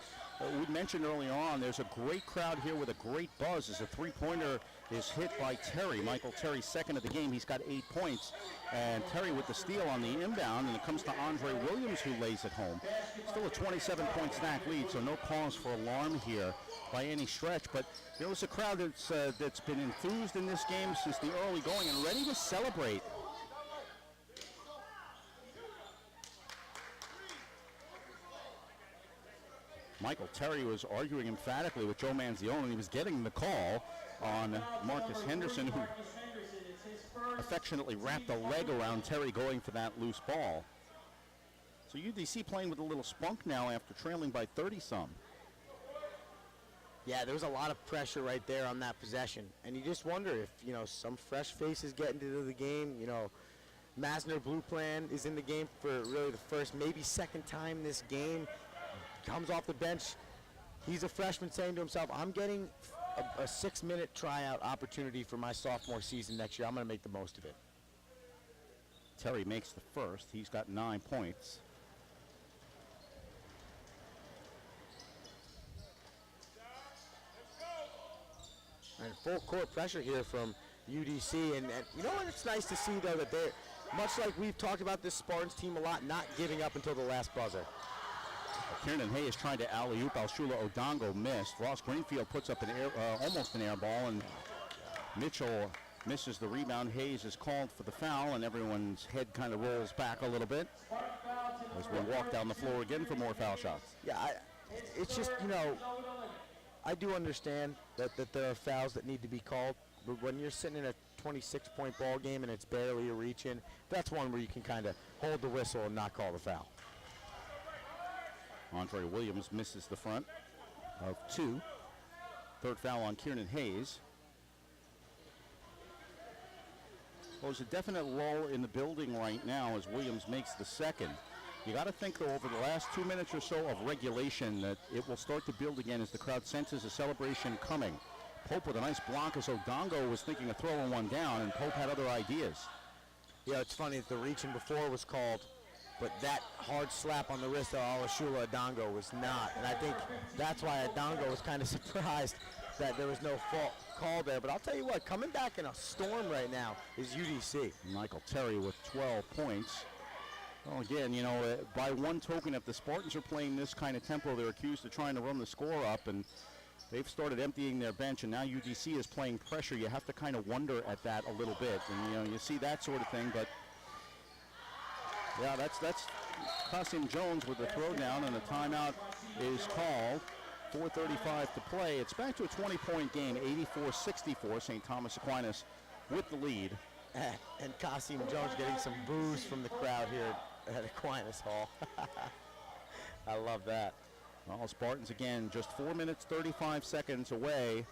we mentioned earlier on, there's a great crowd here with a great buzz as a three-pointer is hit by Terry. Michael Terry, second of the game. He's got 8 points. And Terry with the steal on the inbound, and it comes to Andre Williams, who lays it home. Still a 27-point STAC lead, so no cause for alarm here by any stretch. But there was a crowd that's been enthused in this game since the early going and ready to celebrate. Michael Terry was arguing emphatically with Joe Manzione, and he was getting the call on Marcus Henderson, who affectionately wrapped a leg around Terry going for that loose ball. So UDC playing with a little spunk now after trailing by 30-some. Yeah, there was a lot of pressure right there on that possession. And you just wonder if, some fresh faces get into the game. Masner Blue Plan is in the game for really the first, maybe second time this game. Comes off the bench. He's a freshman saying to himself, I'm getting a 6-minute tryout opportunity for my sophomore season next year. I'm going to make the most of it. Terry makes the first. He's got 9 points. And full court pressure here from UDC. And you know what? It's nice to see, though, that they're, much like we've talked about this Spartans team a lot, not giving up until the last buzzer. Kieran Hayes trying to alley-oop. Alshula Odongo missed. Ross Greenfield puts up almost an air ball, and Mitchell misses the rebound. Hayes is called for the foul, and everyone's head kind of rolls back a little bit as we walk down the floor again for more foul shots. Yeah, it's just, I do understand that there are fouls that need to be called, but when you're sitting in a 26-point ball game and it's barely a reach-in, that's one where you can kind of hold the whistle and not call the foul. Andre Williams misses the front of 2. Third foul on Kieran Hayes. Well, there's a definite lull in the building right now as Williams makes the second. You got to think, though, over the last 2 minutes or so of regulation that it will start to build again as the crowd senses a celebration coming. Pope with a nice block as Odongo was thinking of throwing one down, and Pope had other ideas. Yeah, it's funny that the reaching before was called, but that hard slap on the wrist of Alashula Odongo was not. And I think that's why Odongo was kind of surprised that there was no fault call there. But I'll tell you what, coming back in a storm right now is UDC. Michael Terry with 12 points. Well, again, by one token, if the Spartans are playing this kind of tempo, they're accused of trying to run the score up, and they've started emptying their bench, and now UDC is playing pressure. You have to kind of wonder at that a little bit, and you see that sort of thing. But yeah, that's Qasim Jones with the throwdown, and a timeout is called. 4:35 to play. It's back to a 20-point game, 84-64. St. Thomas Aquinas with the lead. And Qasim Jones getting some boos from the crowd here at Aquinas Hall. I love that. Well, Spartans again just 4 minutes 35 seconds away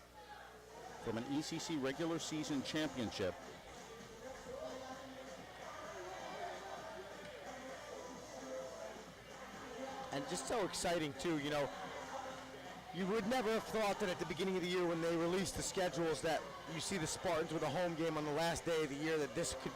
from an ECC regular season championship. And just so exciting too, you would never have thought that at the beginning of the year when they released the schedules that you see the Spartans with a home game on the last day of the year, that this could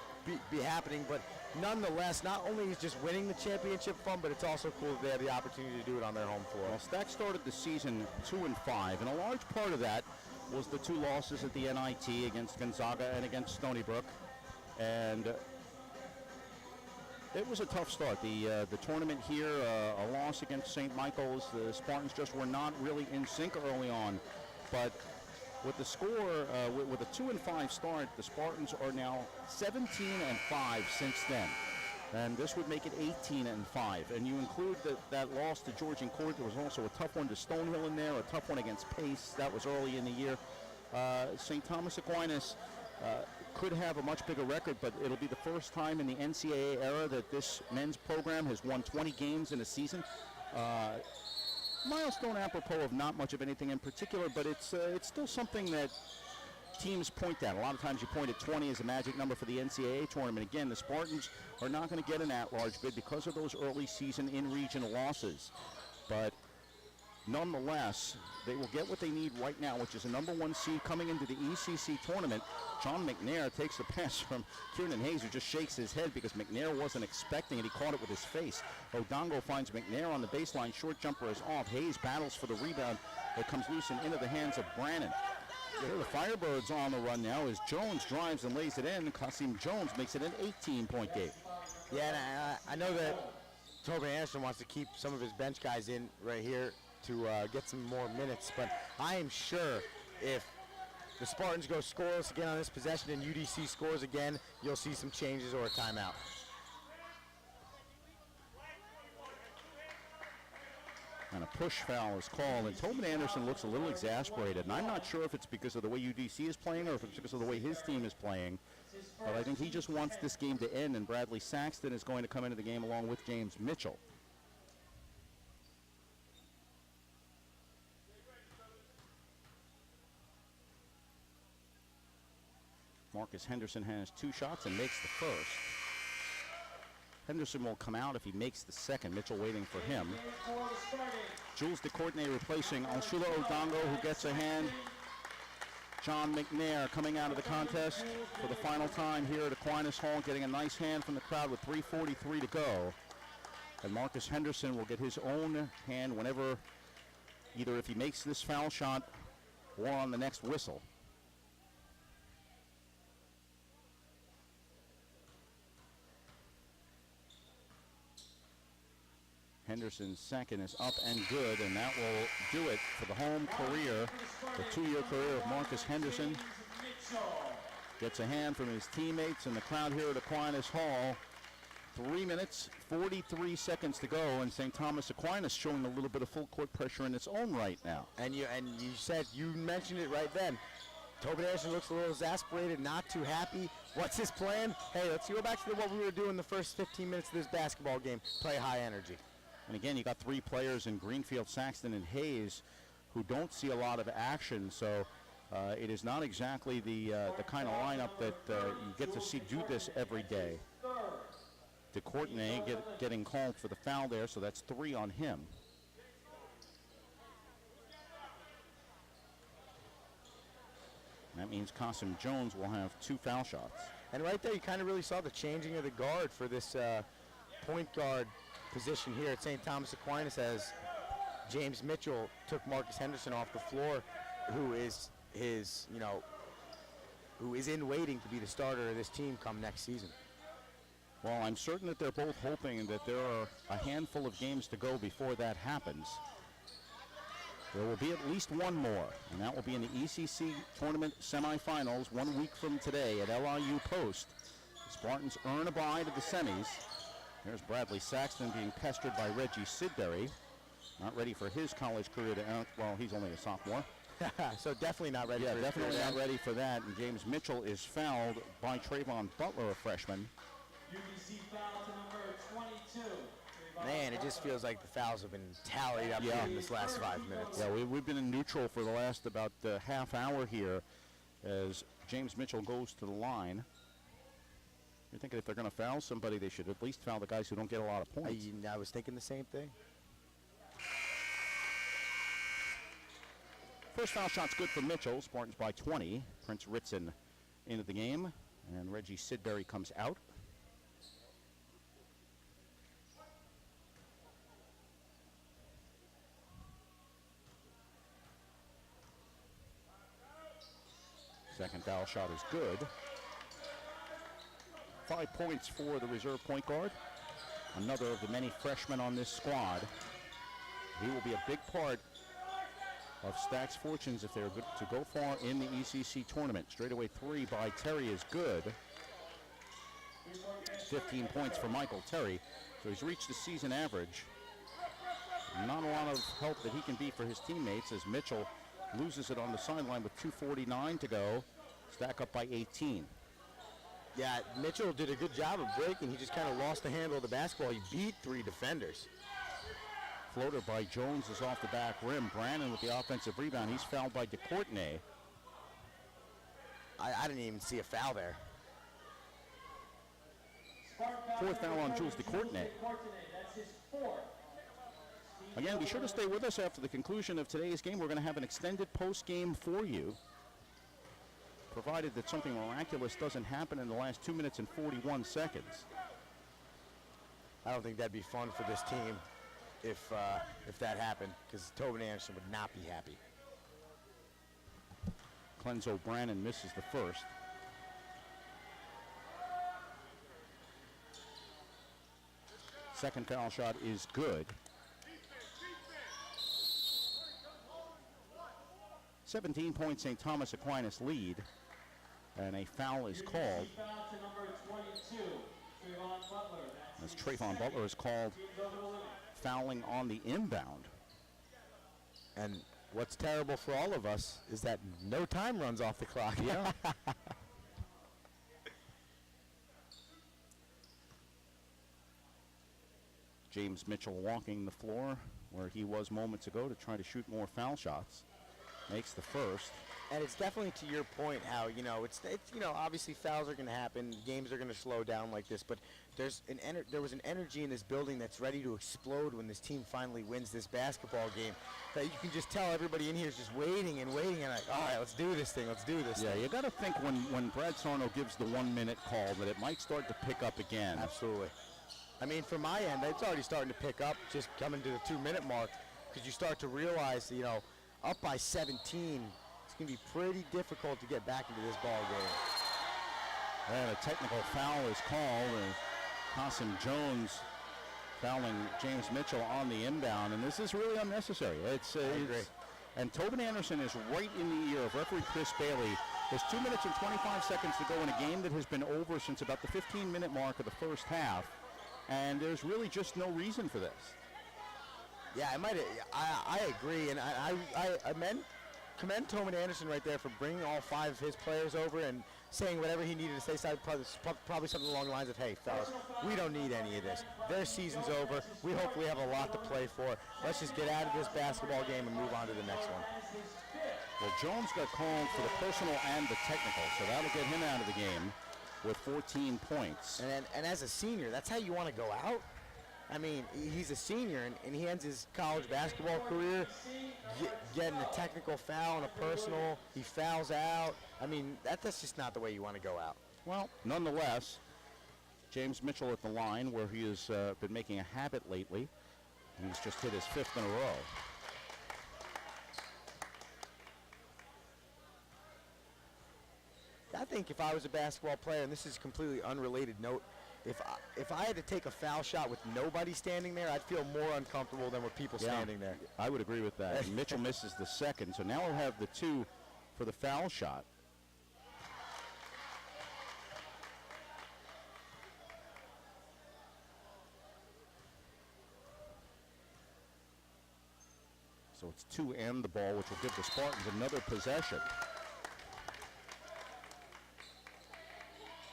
be happening. But nonetheless, not only is just winning the championship fun, but it's also cool that they have the opportunity to do it on their home floor. Well, STAC started the season 2-5, and a large part of that was the 2 losses at the NIT against Gonzaga and against Stony Brook. And it was a tough start. The tournament here, a loss against St. Michael's. The Spartans just were not really in sync early on. But with the score, with a 2-5 start, the Spartans are now 17-5 since then. And this would make it 18-5. And you include that loss to Georgian Court. There was also a tough one to Stonehill in there, a tough one against Pace. That was early in the year. St. Thomas Aquinas could have a much bigger record, but it'll be the first time in the NCAA era that this men's program has won 20 games in a season. Milestone apropos of not much of anything in particular, but it's still something that teams point at. A lot of times you point at 20 as a magic number for the NCAA tournament. Again, the Spartans are not going to get an at-large bid because of those early season in-region losses. But nonetheless, they will get what they need right now, which is a #1 seed coming into the ECC tournament. John McNair takes the pass from Kieran Hayes, who just shakes his head because McNair wasn't expecting it. He caught it with his face. Odongo finds McNair on the baseline. Short jumper is off. Hayes battles for the rebound. It comes loose and into the hands of Brannon. Here the Firebirds on the run now as Jones drives and lays it in. Kasim Jones makes it an 18-point game. Yeah, and I know that Tobin Anderson wants to keep some of his bench guys in right here to get some more minutes, but I am sure if the Spartans go scoreless again on this possession and UDC scores again, you'll see some changes or a timeout. And a push foul is called, and Tobin Anderson looks a little exasperated, and I'm not sure if it's because of the way UDC is playing or if it's because of the way his team is playing, but I think he just wants this game to end, and Bradley Saxton is going to come into the game along with James Mitchell. Marcus Henderson has 2 shots and makes the first. Henderson will come out if he makes the second. Mitchell waiting for him. Jules DeCourtenay replacing Alshula Odongo, who gets a hand. John McNair coming out of the contest for the final time here at Aquinas Hall, getting a nice hand from the crowd with 3:43 to go. And Marcus Henderson will get his own hand whenever, either if he makes this foul shot or on the next whistle. Henderson's second is up and good, and that will do it for the home career, the 2-year career of Marcus Henderson. Gets a hand from his teammates and the crowd here at Aquinas Hall. 3 minutes, 43 seconds to go, and St. Thomas Aquinas showing a little bit of full court pressure in its own right now. And you mentioned it right then. Tobin Anderson looks a little exasperated, not too happy. What's his plan? Hey, let's go back to what we were doing the first 15 minutes of this basketball game. Play high energy. And again, you got 3 players in Greenfield, Saxton, and Hayes who don't see a lot of action, so it is not exactly the kind of lineup that you get to see do this every day. DeCourtenay getting called for the foul there, so that's 3 on him. And that means Kasim Jones will have 2 foul shots. And right there, you kind of really saw the changing of the guard for this point guard position here at St. Thomas Aquinas as James Mitchell took Marcus Henderson off the floor, who is in waiting to be the starter of this team come next season. Well, I'm certain that they're both hoping that there are a handful of games to go before that happens. There will be at least one more, and that will be in the ECC tournament semifinals 1 week from today at LIU Post. The Spartans earn a bye to the semis. There's Bradley Saxton being pestered by Reggie Sidbury. Not ready for his college career to end. Well, he's only a sophomore. So definitely not ready. Yeah, for definitely not ready for that. And James Mitchell is fouled by Trayvon Butler, a freshman. UDC foul to number 22. Man, it just feels like the fouls have been tallied up here in this last 5 minutes. Yeah, we've been in neutral for the last about half hour here as James Mitchell goes to the line. You're thinking if they're going to foul somebody, they should at least foul the guys who don't get a lot of points. I was thinking the same thing. First foul shot's good for Mitchell. Spartans by 20. Prince Ritson into the game, and Reggie Sidbury comes out. Second foul shot is good. 5 points for the reserve point guard. Another of the many freshmen on this squad. He will be a big part of STAC's fortunes if they're good to go far in the ECC tournament. Straightaway 3 by Terry is good. 15 points for Michael Terry. So he's reached the season average. Not a lot of help that he can be for his teammates as Mitchell loses it on the sideline with 2:49 to go. STAC up by 18. Yeah, Mitchell did a good job of breaking. He just kind of lost the handle of the basketball. He beat 3 defenders. Floater by Jones is off the back rim. Brannon with the offensive rebound. He's fouled by DeCourtenay. I didn't even see a foul there. Fourth foul on Jules DeCourtenay. That's his 4th. Again, be sure to stay with us after the conclusion of today's game. We're going to have an extended post game for you, provided that something miraculous doesn't happen in the last 2 minutes and 41 seconds. I don't think that'd be fun for this team if that happened, because Tobin Anderson would not be happy. Clenzo Brannon misses the first. Second foul shot is good. 17-point St. Thomas Aquinas lead, and a foul is called. Foul to number 22, Trayvon Butler. As Trayvon Butler is called fouling on the inbound. And what's terrible for all of us is that no time runs off the clock. Yeah. James Mitchell walking the floor where he was moments ago to try to shoot more foul shots. Makes the first. And it's definitely to your point how, it's obviously fouls are going to happen, games are going to slow down like this, but there was an energy in this building that's ready to explode when this team finally wins this basketball game. That you can just tell everybody in here is just waiting and like, all right, let's do this thing, let's do this thing. Yeah, you got to think when Brad Sarno gives the 1 minute call that it might start to pick up again. Absolutely. I mean, from my end, it's already starting to pick up, just coming to the 2 minute mark, because you start to realize, up by 17, it's going to be pretty difficult to get back into this ball game. And a technical foul is called, and Hassan Jones fouling James Mitchell on the inbound, and this is really unnecessary. And Tobin Anderson is right in the ear of referee Chris Bailey. There's 2 minutes and 25 seconds to go in a game that has been over since about the 15-minute mark of the first half, and there's really just no reason for this. Yeah, I agree, and I commend Tobin Anderson right there for bringing all 5 of his players over and saying whatever he needed to say, probably something along the lines of, hey, fellas, we don't need any of this. Their season's over. We hopefully have a lot to play for. Let's just get out of this basketball game and move on to the next one. Well, Jones got called for the personal and the technical, so that'll get him out of the game with 14 points. And as a senior, that's how you want to go out? I mean, he's a senior, and he ends his college basketball career getting a technical foul and a personal. He fouls out. I mean, that's just not the way you want to go out. Well, nonetheless, James Mitchell at the line, where he has been making a habit lately. He's just hit his 5th in a row. I think if I was a basketball player, and this is a completely unrelated note, if I had to take a foul shot with nobody standing there, I'd feel more uncomfortable than with people standing there. I would agree with that. Mitchell misses the second, so now we'll have the 2 for the foul shot. So it's 2 and the ball, which will give the Spartans another possession.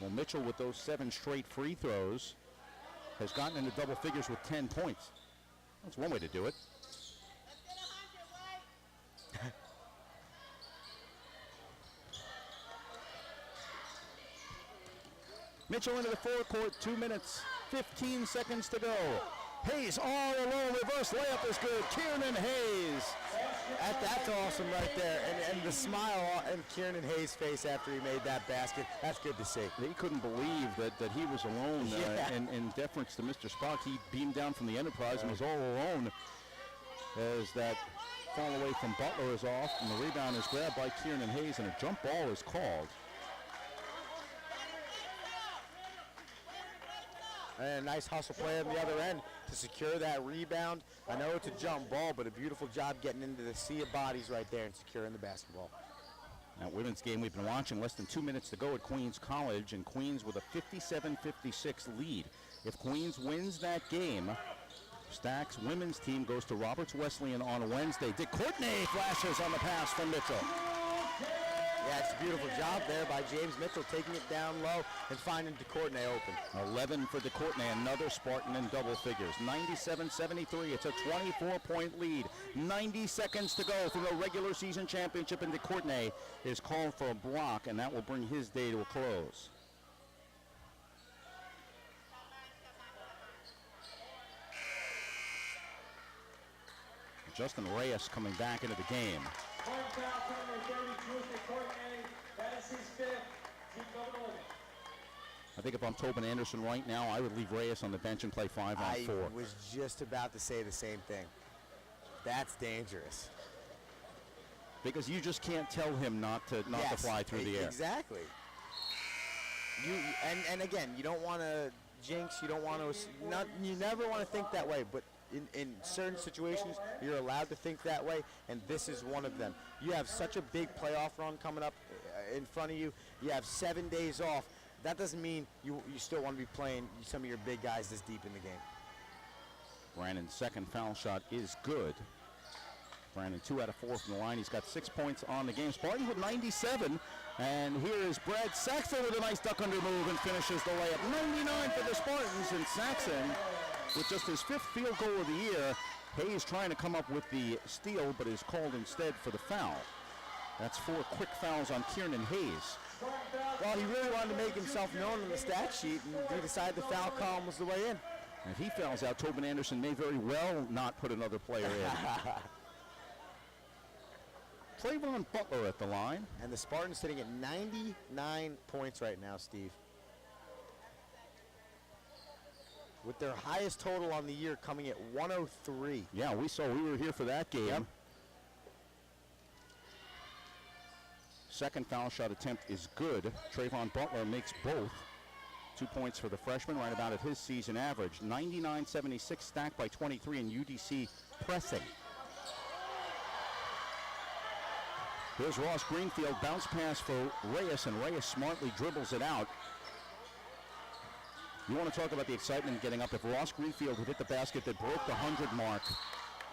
Well, Mitchell, with those 7 straight free throws, has gotten into double figures with 10 points. That's one way to do it. Mitchell into the forecourt, 2 minutes, 15 seconds to go. Hayes all alone, reverse layup is good. Kieran Hayes. That's awesome right there. And the smile on Kieran Hayes' face after he made that basket, that's good to see. He couldn't believe that he was alone in deference to Mr. Spock. He beamed down from the Enterprise and was all alone as that fall away from Butler is off, and the rebound is grabbed by Kieran Hayes, and a jump ball is called. And a nice hustle play on the other end to secure that rebound. I know it's a jump ball, but a beautiful job getting into the sea of bodies right there and securing the basketball. That women's game we've been watching, less than 2 minutes to go at Queens College, and Queens with a 57-56 lead. If Queens wins that game, STAC's women's team goes to Roberts Wesleyan on Wednesday. DeCourtney flashes on the pass from Mitchell. Yeah, it's a beautiful job there by James Mitchell, taking it down low and finding DeCourtney open. 11 for DeCourtney, another Spartan in double figures. 97-73, it's a 24-point lead. 90 seconds to go from the regular season championship, and DeCourtney is called for a block, and that will bring his day to a close. Justin Reyes coming back into the game. I think if I'm Tobin Anderson right now, I would leave Reyes on the bench and play 5-on-4. I was just about to say the same thing. That's dangerous. because you just can't tell him not to fly through the air. Exactly. And again, you don't want to jinx. You don't want to. You never want to think that way. But in certain situations, you're allowed to think that way, and this is one of them. You have such a big playoff run coming up in front of you. You have 7 days off. That doesn't mean you still want to be playing some of your big guys this deep in the game. Brandon's second foul shot is good. Brandon 2 out of 4 from the line. He's got 6 points on the game. Spartans with 97. And here is Brad Saxon with a nice duck under move and finishes the layup. 99 for the Spartans, and Saxon with just his 5th field goal of the year. Hayes trying to come up with the steal, but is called instead for the foul. That's 4 quick fouls on Kieran Hayes. Well, he really wanted to make himself known on the stat sheet, and he decided the foul column was the way in. If he fouls out, Tobin Anderson may very well not put another player in. Trayvon Butler at the line. And the Spartans sitting at 99 points right now, Steve. With their highest total on the year coming at 103. Yeah, we were here for that game. Yep. Second foul shot attempt is good. Trayvon Butler makes both. 2 points for the freshman, right about at his season average. 99-76, stacked by 23, and UDC pressing. Here's Ross Greenfield, bounce pass for Reyes, and Reyes smartly dribbles it out. You want to talk about the excitement getting up. If Ross Greenfield had hit the basket that broke the 100 mark,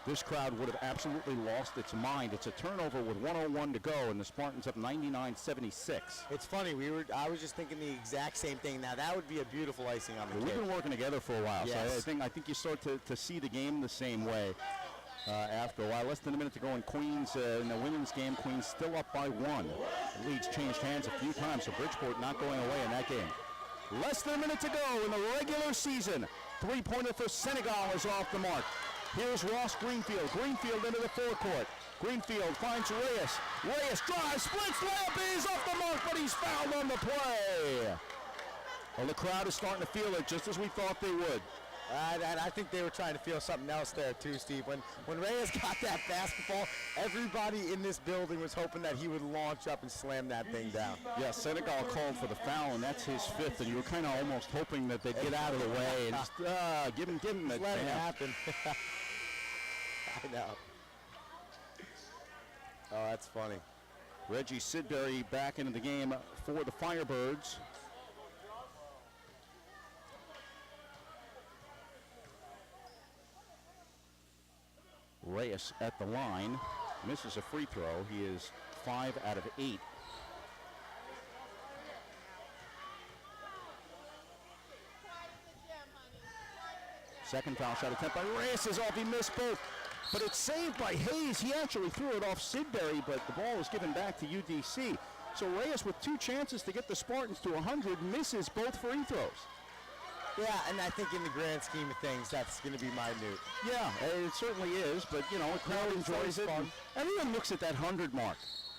this crowd would have absolutely lost its mind. It's a turnover with 1:01 to go, and the Spartans up 99-76. It's funny. I was just thinking the exact same thing. Now that would be a beautiful icing on the cake. We've been working together for a while, yes. So I think you start to see the game the same way after a while. Less than a minute to go in Queens in the women's game. Queens still up by 1. The lead's changed hands a few times, so Bridgeport not going away in that game. Less than a minute to go in the regular season. 3-pointer for Senegal is off the mark. Here's Ross Greenfield. Greenfield into the forecourt. Greenfield finds Reyes. Reyes drives, splits, layup is off the mark, but he's fouled on the play. Well, the crowd is starting to feel it just as we thought they would. I think they were trying to feel something else there too, Steve. When Reyes got that basketball, everybody in this building was hoping that he would launch up and slam that thing down. Yeah, Senegal called for the foul, and that's his 5th, and you were kind of almost hoping that they'd get out of the way and just give him let it happen. I know. Oh, that's funny. Reggie Sidbury back into the game for the Firebirds. Reyes at the line, misses a free throw. He is 5 out of 8. Second foul shot attempt by Reyes is off. He missed both, but it's saved by Hayes. He actually threw it off Sidbury, but the ball was given back to UDC. So Reyes, with 2 chances to get the Spartans to 100, misses both free throws. Yeah, and I think in the grand scheme of things, that's going to be minute. Yeah, it certainly is, but, you know, the crowd enjoys it. Everyone looks at that 100 mark.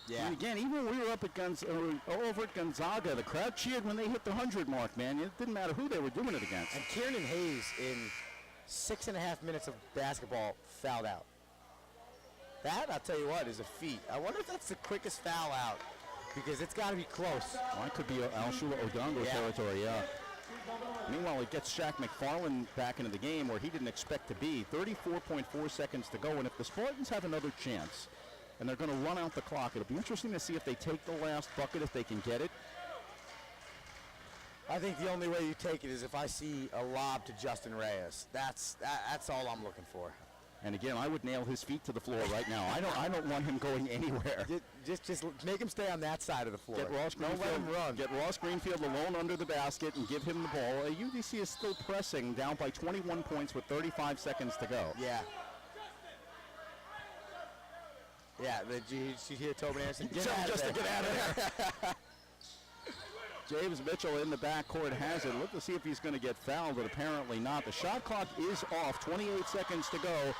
Yeah. And again, even when we were up at over at Gonzaga, the crowd cheered when they hit the 100 mark, man. It didn't matter who they were doing it against. And Kieran Hayes, in 6.5 minutes of basketball, fouled out. That, I'll tell you what, is a feat. I wonder if that's the quickest foul out, because it's got to be close. Well, it could be Alshula Odongo territory, yeah. Meanwhile, it gets Shaq McFarland back into the game where he didn't expect to be. 34.4 seconds to go, and if the Spartans have another chance, and they're going to run out the clock, it'll be interesting to see if they take the last bucket, if they can get it. I think the only way you take it is if I see a lob to Justin Reyes. That's all I'm looking for. And again, I would nail his feet to the floor right now. I don't want him going anywhere. Just make him stay on that side of the floor. Get Ross Greenfield, don't let him run. Get Ross Greenfield alone under the basket and give him the ball. UDC is still pressing, down by 21 points with 35 seconds to go. Yeah. Yeah, you hear Tobin Anderson? Get out of there. James Mitchell in the backcourt has it. Look to see if he's going to get fouled, but apparently not. The shot clock is off. 28 seconds to go,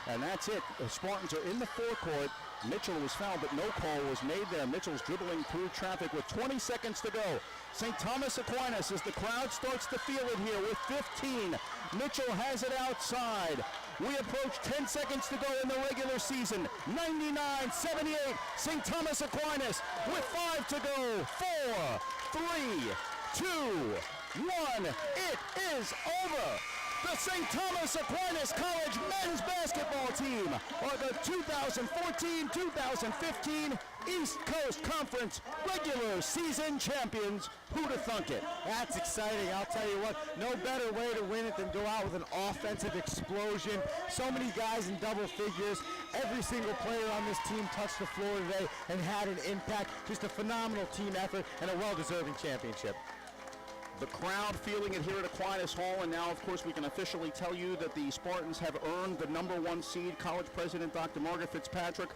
and that's it. The Spartans are in the forecourt. Mitchell was fouled, but no call was made there. Mitchell's dribbling through traffic with 20 seconds to go. St. Thomas Aquinas, as the crowd starts to feel it here with 15. Mitchell has it outside. We approach 10 seconds to go in the regular season. 99-78, St. Thomas Aquinas with 5 to go. 4, 3, 2, 1. It is over. The St. Thomas Aquinas College men's basketball team are the 2014-2015 East Coast Conference regular season champions. Who'd have thunk it? That's exciting. I'll tell you what, no better way to win it than go out with an offensive explosion. So many guys in double figures. Every single player on this team touched the floor today and had an impact. Just a phenomenal team effort and a well-deserving championship. The crowd feeling it here at Aquinas Hall, and now, of course, we can officially tell you that the Spartans have earned the #1 seed. College President Dr. Margaret Fitzpatrick,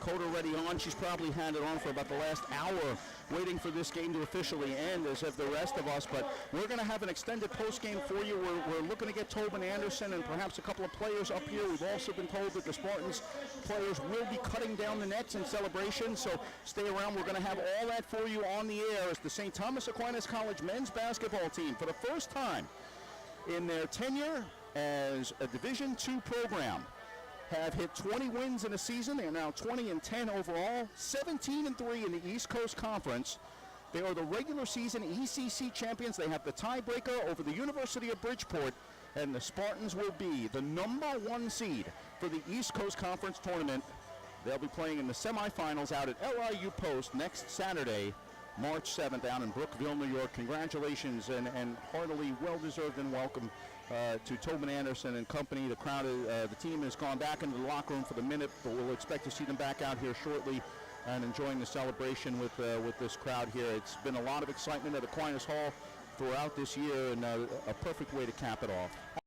coat already on. She's probably had it on for about the last hour, waiting for this game to officially end, as have the rest of us. But we're going to have an extended post-game for you. We're looking to get Tobin Anderson and perhaps a couple of players up here. We've also been told that the Spartans players will be cutting down the nets in celebration, so stay around. We're going to have all that for you on the air as the St. Thomas Aquinas College men's basketball team, for the first time in their tenure as a Division II program, have hit 20 wins in a season. They are now 20-10 overall, 17-3 in the East Coast Conference. They are the regular season ECC champions. They have the tiebreaker over the University of Bridgeport, and the Spartans will be the #1 seed for the East Coast Conference tournament. They'll be playing in the semifinals out at LIU Post next Saturday, March 7th, down in Brookville, New York. Congratulations and heartily well-deserved and welcome to Tobin Anderson and company. The crowd, the team has gone back into the locker room for the minute, but we'll expect to see them back out here shortly and enjoying the celebration with this crowd here. It's been a lot of excitement at Aquinas Hall throughout this year, and a perfect way to cap it off.